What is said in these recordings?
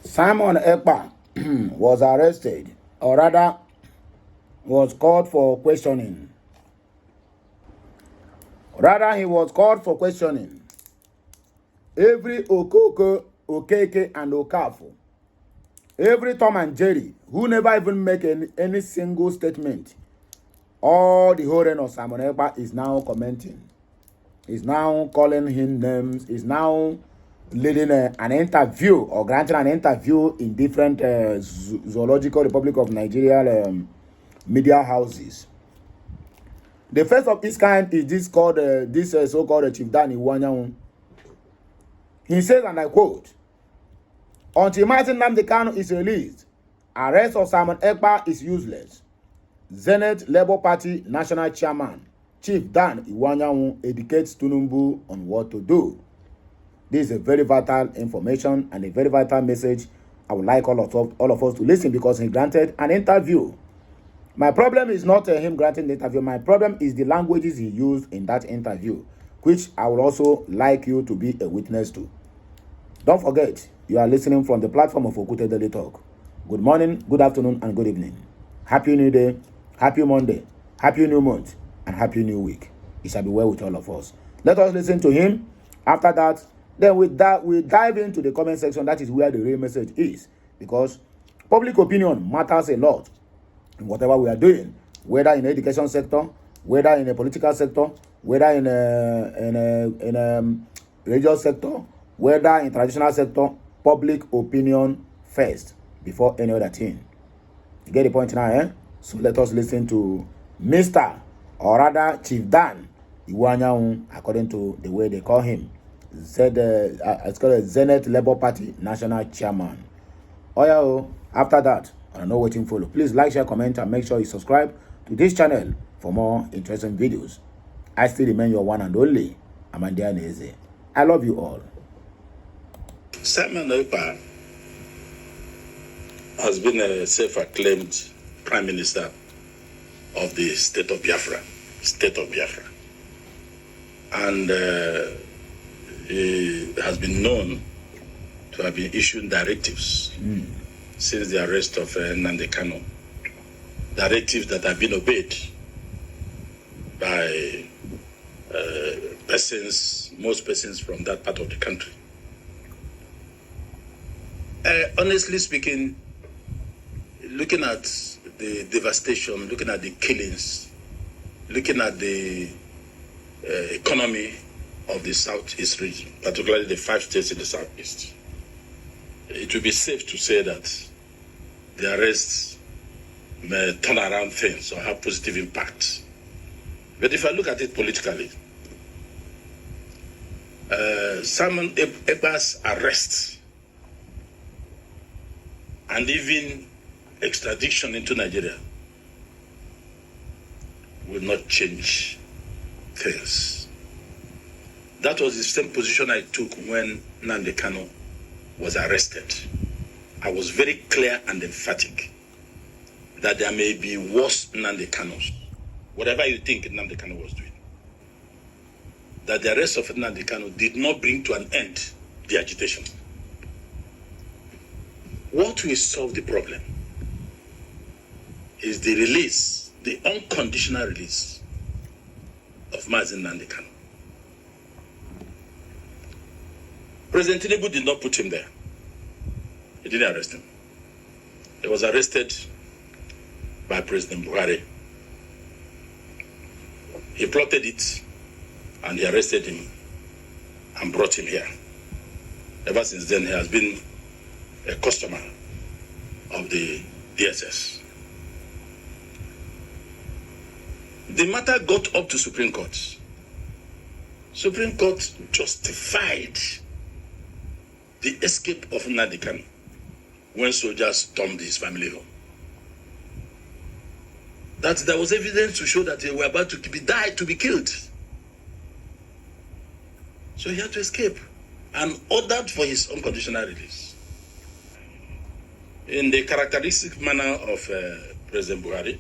Simon Ekpa was arrested, or rather, was called for questioning. He was called for questioning. Every Okoko, Okeke, and Okafu, every Tom and Jerry, who never even make any single statement, all the whole reign of Simon Ekpa is now commenting. Is now calling him names. Is now leading an interview or granting an interview in different Zoological Republic of Nigeria media houses. The first of its kind is this called so-called Chief Dan Iwanyanwu. He says, and I quote, "Until Martin Nnamdi Kanu is released, arrest of Simon Ekpa is useless. Zenith Labour Party National Chairman Chief Dan Iwanyanwu educates Tinubu on what to do." This is a very vital information and a very vital message. I would like all of us to listen because he granted an interview. My problem is not him granting the interview. My problem is the languages he used in that interview, which I would also like you to be a witness to. Don't forget, you are listening from the platform of Okute Daily Talk. Good morning, good afternoon, and good evening. Happy New Day, Happy Monday, Happy New Month, and Happy New Week. It shall be well with all of us. Let us listen to him. After that, then we dive into the comment section. That is where the real message is. Because public opinion matters a lot in whatever we are doing. Whether in the education sector, whether in the political sector, whether in a religious sector, whether in traditional sector, public opinion first before any other thing. You get the point now, eh? So let us listen to Mr. or rather Chief Dan Iwanyanwu, according to the way they call him. It's called a Zenith Labour Party National Chairman. After that, I know waiting follow. Please like, share, comment, and make sure you subscribe to this channel for more interesting videos. I still remain your one and only Amandia Neze. I love you all. Simon Ekpa has been a self-acclaimed Prime Minister of the state of Biafra. And he has been known to have been issuing directives since the arrest of Nnamdi Kanu. Directives that have been obeyed by most persons from that part of the country. Honestly speaking, looking at the devastation, looking at the killings, looking at the economy of the Southeast region, particularly the 5 states in the Southeast, it would be safe to say that the arrests may turn around things or have positive impact. But if I look at it politically, Simon Ekpa's arrest and even extradition into Nigeria will not change things. That was the same position I took when Nnamdi Kanu was arrested. I was very clear and emphatic that there may be worse Nnamdi Kanus, whatever you think Nnamdi Kanu was doing, that the arrest of Nnamdi Kanu did not bring to an end the agitation. What will solve the problem is the release, the unconditional release of Nnamdi Kanu. President Tinubu did not put him there. He didn't arrest him. He was arrested by President Buhari. He plotted it and he arrested him and brought him here. Ever since then, he has been a customer of the DSS. The matter got up to Supreme Court. Supreme Court justified the escape of Nnamdi Kanu when soldiers stormed his family home. That there was evidence to show that they were about to be killed. So he had to escape and ordered for his unconditional release. In the characteristic manner of President Buhari,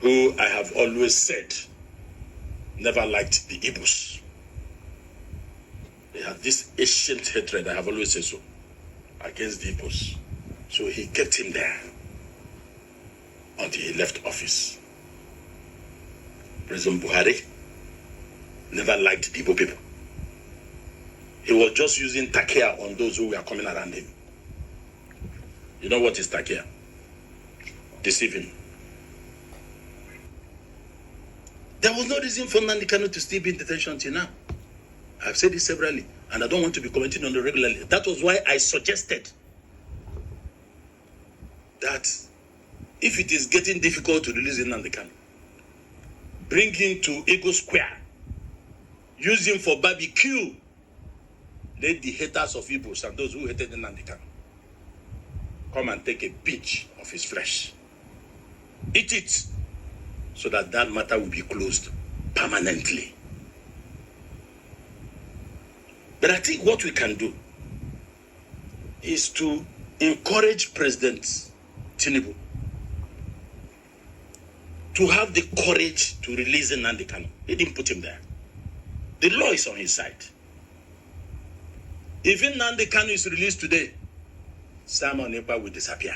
who I have always said never liked the Igbos. They had this ancient hatred, I have always said so. against the Igbos. So he kept him there until he left office. President Buhari never liked the Igbo people. He was just using takia on those who were coming around him. You know what is takia? Deceiving. There was no reason for Nnamdi Kanu to still be in detention until now. I've said this severally, and I don't want to be commenting on it regularly. That was why I suggested that if it is getting difficult to release Nnamdi Kanu, bring him to Eagle Square, use him for barbecue. Let the haters of Igbos and those who hated Nnamdi Kanu come and take a pinch of his flesh. Eat it, so that that matter will be closed permanently. But I think what we can do is to encourage President Tinubu to have the courage to release Nnamdi Kanu. He didn't put him there. The law is on his side. If Nnamdi Kanu is released today, Simon Ekpa will disappear.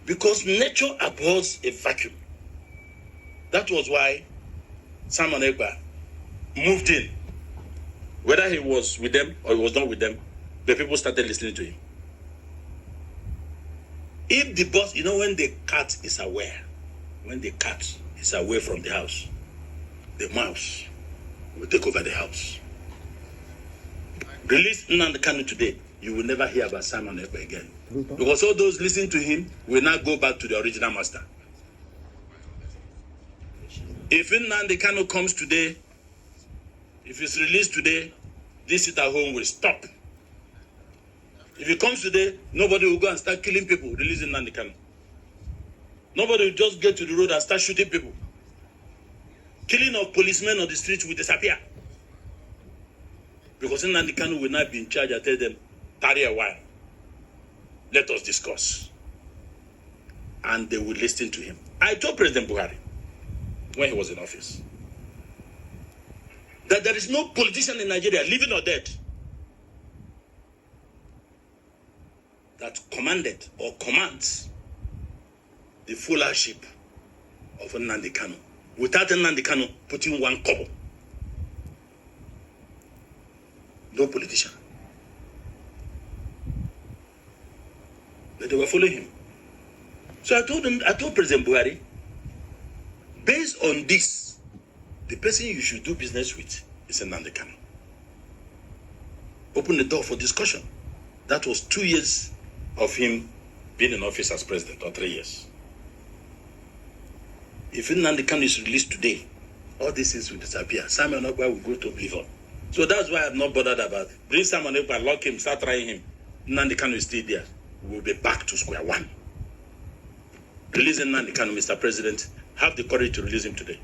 Because nature abhors a vacuum. That was why Simon Ekpa moved in. Whether he was with them or he was not with them, the people started listening to him. If the boss, you know, when the cat is aware, when the cat is away from the house, the mouse will take over the house. Release Nnamdi Kanu today, you will never hear about Simon Ekpa again. Because all those listening to him will now go back to the original master. If Nnamdi Kanu comes today, if he's released today, this sit at home will stop. If he comes today, nobody will go and start killing people, releasing Nnamdi Kanu. Nobody will just get to the road and start shooting people. Killing of policemen on the streets will disappear. Because Nnamdi Kanu will not be in charge. I tell them, tarry a while. Let us discuss. And they will listen to him. I told President Buhari, when he was in office, that there is no politician in Nigeria, living or dead, that commanded or commands the followership of Nnamdi Kanu without Nnamdi Kanu putting one kobo. No politician. But they were following him. So I told President Buhari, based on this, the person you should do business with is Nnamdi Kanu. Open the door for discussion. That was 2 years of him being in office as president, or 3 years. If Nnamdi Kanu is released today, all these things will disappear. Simon Ekpa will go to oblivion. So that's why I'm not bothered about it. Bring Simon Ekpa, lock him, start trying him. Nnamdi Kanu is still there. We will be back to square one. Releasing Nnamdi Kanu, Mr. President, have the courage to release him today.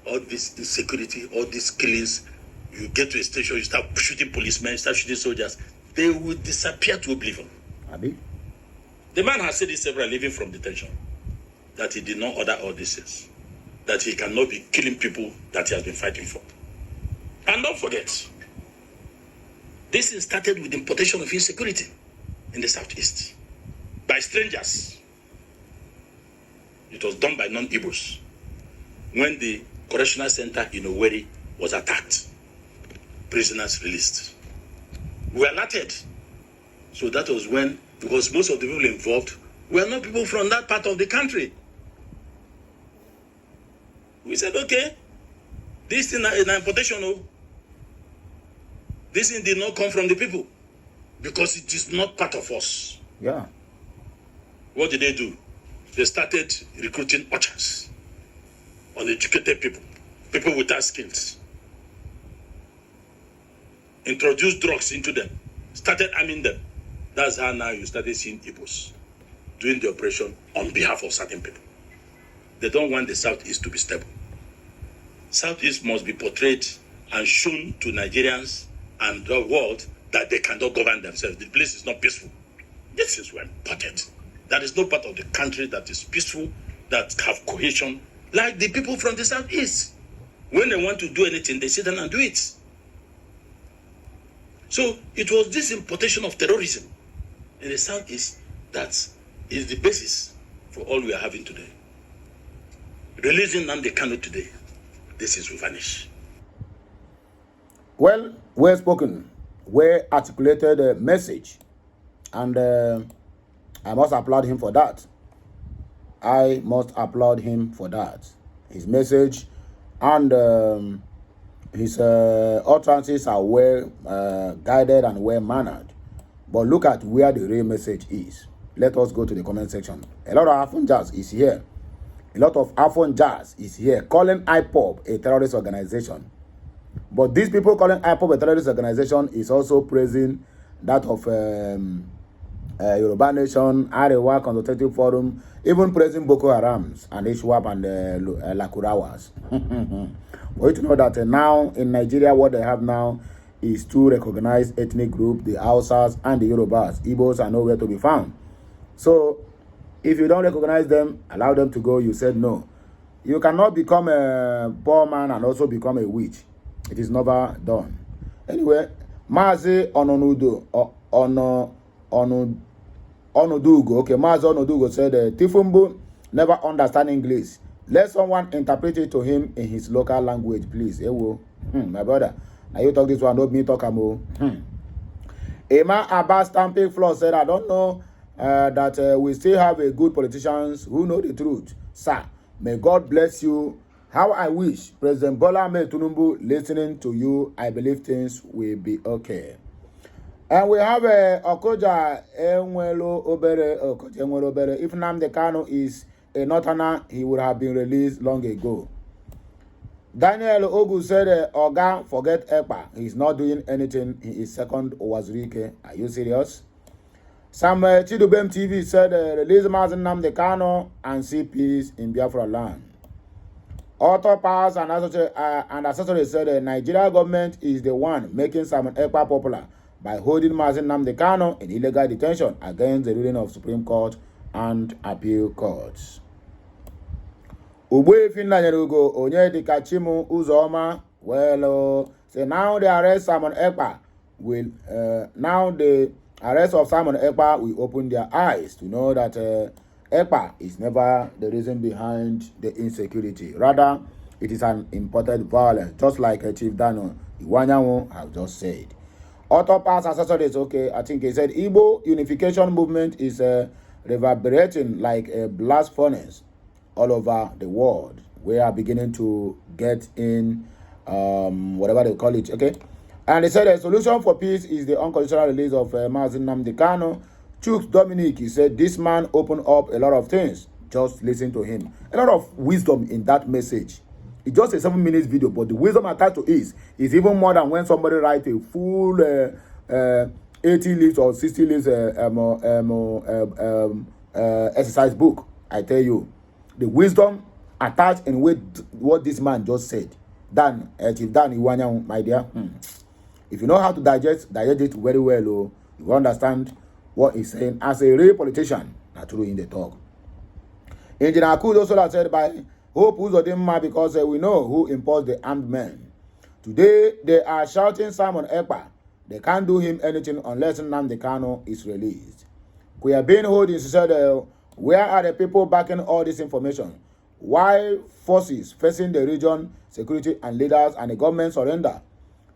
All this insecurity, all these killings, you get to a station, you start shooting policemen, you start shooting soldiers, they will disappear to oblivion. Abi? The man has said it several, living from detention, that he did not order all these things, that he cannot be killing people that he has been fighting for. And don't forget, this thing started with the importation of insecurity in the southeast by strangers. It was done by non-Igbos. When the correctional center in Owerri was attacked, prisoners released. We were alerted. So that was when, because most of the people involved were not people from that part of the country. We said, okay, this thing is an importation. This thing did not come from the people because it is not part of us. Yeah. What did they do? They started recruiting orchards, uneducated people, people without skills. Introduced drugs into them, started arming them. That's how now you started seeing Igbos doing the operation on behalf of certain people. They don't want the Southeast to be stable. Southeast must be portrayed and shown to Nigerians and the world that they cannot govern themselves. The place is not peaceful. This is where important. There is no part of the country that is peaceful, that have cohesion, like the people from the Southeast. When they want to do anything, they sit down and do it. So it was this importation of terrorism in the Southeast that is the basis for all we are having today. Releasing Nnamdi Kanu today, this is will vanish. Well, well spoken, well articulated message, and I must applaud him for that. I must applaud him for that. His message and his utterances are well guided and well mannered. But look at where the real message is. Let us go to the comment section. A lot of Afon Jazz is here. A lot of Afon Jazz is here calling IPOB a terrorist organization. But these people calling IPOB a terrorist organization is also praising that of Yoruba Nation, Arewa Consultative Forum, even praising Boko Harams and Ishwap and Lakurawas. For you to know that now in Nigeria, what they have now is two recognized ethnic groups, the Hausas and the Yorubas. Igbos are nowhere to be found. So, if you don't recognize them, allow them to go, you said no. You cannot become a poor man and also become a witch. It is never done. Anyway, Mazi Onodugo. Okay, Mazi Onodugo said, Tifumbu never understand English. Let someone interpret it to him in his local language, please. Ewo. My brother. Now you talk this one, don't me talk amo. Emma Abbas Stamping Floor said, I don't know that we still have a good politicians who know the truth. Sir, may God bless you. How I wish President Bola Ahmed Tinubu listening to you. I believe things will be okay. And we have Okoja Enwelo Obere. If Nnamdi Kanu is a northerner, he would have been released long ago. Daniel Ogu said, Oga, forget Ekpa. He's not doing anything. He is second Owazurike. Are you serious? Some Chidubem TV said, release Mazi Nnamdi Kanu and see peace in Biafra land. Author Powers and accessories said the Nigeria government is the one making Simon Ekpa popular by holding Mazi Nnamdi Kanu in illegal detention against the ruling of Supreme Court and appeal courts. Ugbe Finlanyerugo Onyedika Chimu Uzoma. Well, say now the arrest Simon Ekpa will now the arrest of Simon Ekpa will open their eyes to know that Ekpa is never the reason behind the insecurity. Rather, it is an imported violence, just like Chief Dano Iwanyanwo has just said. Author Pass accessories, okay, I think he said Igbo unification movement is reverberating like a blast furnace all over the world. We are beginning to get in whatever they call it, okay? And they said the solution for peace is the unconditional release of Mazi Nnamdi Kanu. Chooks Dominic, he said this man opened up a lot of things. Just listen to him. A lot of wisdom in that message. It's just a 7 minutes video, but the wisdom attached to it is even more than when somebody writes a full 80 leaves or 60 leaves exercise book. I tell you, the wisdom attached in what this man just said. Chief Dan Iwanya, my dear. If you know how to digest it very well, you understand what he's saying. As a real politician, not true in the talk. Engineer Kud also said by Hope Uzodinma because we know who imposed the armed men. Today, they are shouting Simon Ekpa. They can't do him anything unless Nnamdi Kanu is released. We are being holding, she said, where are the people backing all this information? Why forces facing the region, security and leaders and the government surrender?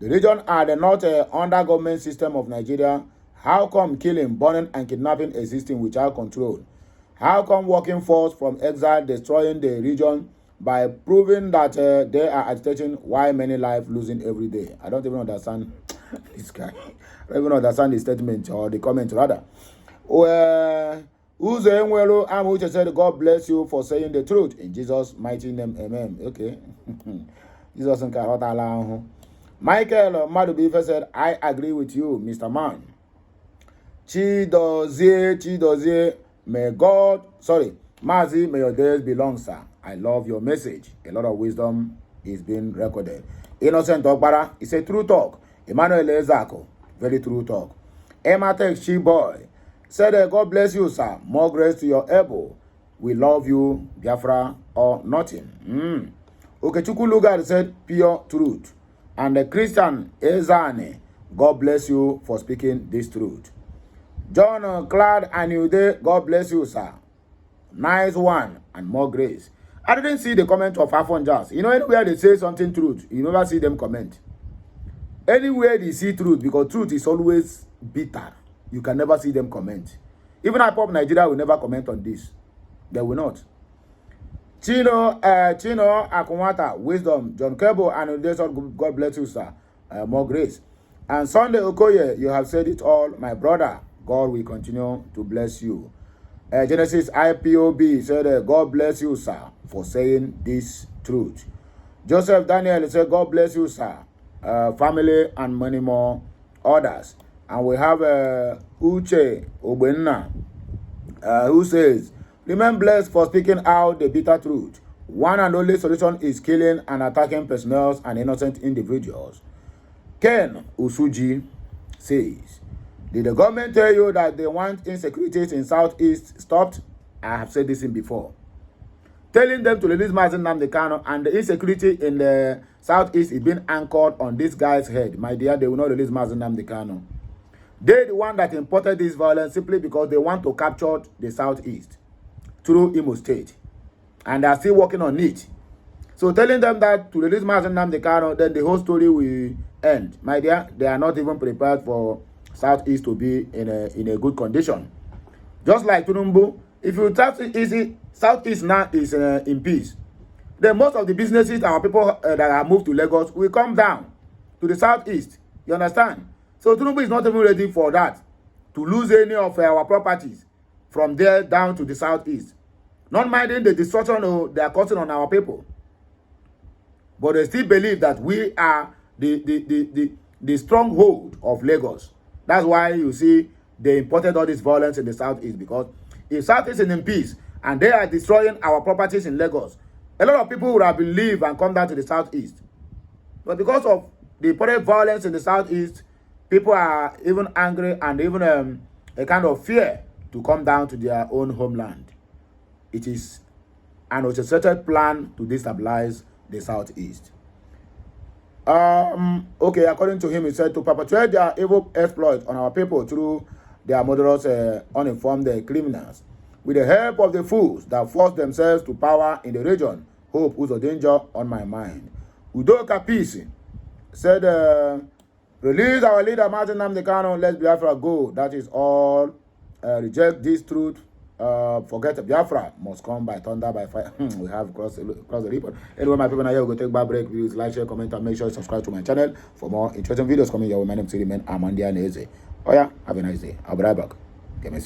The region are the not under government system of Nigeria. How come killing, burning and kidnapping existing without control? How come working force from exile destroying the region by proving that they are agitating why many lives losing every day? I don't even understand this guy. I don't even understand the statement or the comment rather. Uzo Enwelo Amuche said, God bless you for saying the truth. In Jesus' mighty name, amen. Okay. Jesus and Karota. Michael Madubife said, I agree with you, Mr. Man. Chidozie, may God, Mazi, may your days be long, sir. I love your message. A lot of wisdom is being recorded. Innocent Ogbara, it's a true talk. Emmanuel Ezako, very true talk. Emma Tech She Boy said, God bless you, sir. More grace to your elbow. We love you, Biafra or nothing. Okechukwu Lugard said, pure truth. And the Christian Ezane God bless you for speaking this truth. John Claude Anude, God bless you, sir. Nice one and more grace. I didn't see the comment of Afon Jazz. You know, anywhere they say something truth, you never see them comment. Anywhere they see truth, because truth is always bitter, you can never see them comment. Even IPOP Nigeria will never comment on this. They will not. Chino Akumata, wisdom. John Kebo and God bless you, sir. More grace. And Sunday Okoye, you have said it all, my brother. God will continue to bless you. Genesis IPOB said, God bless you, sir, for saying this truth. Joseph Daniel said, God bless you, sir. Family and many more others. And we have Uche Obenna, who says, remain blessed for speaking out the bitter truth. One and only solution is killing and attacking personnel and innocent individuals. Ken Usuji says, did the government tell you that they want insecurities in Southeast stopped? I have said this in before. Telling them to release Mazen Nnamdi Kanu, and the insecurity in the Southeast is being anchored on this guy's head. My dear, they will not release Mazen Nnamdi Kanu. They're the one that imported this violence simply because they want to capture the Southeast through Imo State. And they are still working on it. So telling them that to release Mazen Nnamdi Kanu, then the whole story will end. My dear, they are not even prepared for Southeast to be in a good condition. Just like Tunumbu, if you tap it easy, Southeast now is in peace. Then most of the businesses, our people that are moved to Lagos will come down to the Southeast. You understand? So Tunumbu is not even ready for that, to lose any of our properties from there down to the Southeast. Not minding the destruction they are causing on our people. But they still believe that we are the stronghold of Lagos. That's why you see they imported all this violence in the Southeast, because if Southeast is in peace and they are destroying our properties in Lagos, a lot of people would have believed and come down to the Southeast. But because of the imported violence in the Southeast, people are even angry and even a kind of fear to come down to their own homeland. It is an orchestrated plan to destabilize the Southeast. Okay, according to him, he said to perpetuate their evil exploit on our people through their murderous, uninformed criminals, with the help of the fools that force themselves to power in the region. Hope who's a danger on my mind. Udoka Peace said, release our leader Mazen Nnamdi Kanu, let Biafra go. That is all. Reject this truth. Forget Biafra must come by thunder, by fire. We have crossed the report. Anyway, my people, now we'll go take back break. Please like, share, comment, and make sure you subscribe to my channel for more interesting videos coming your way. My name is Siriman Amandia Neze. Oh yeah, have a nice day. I'll be right back. Get me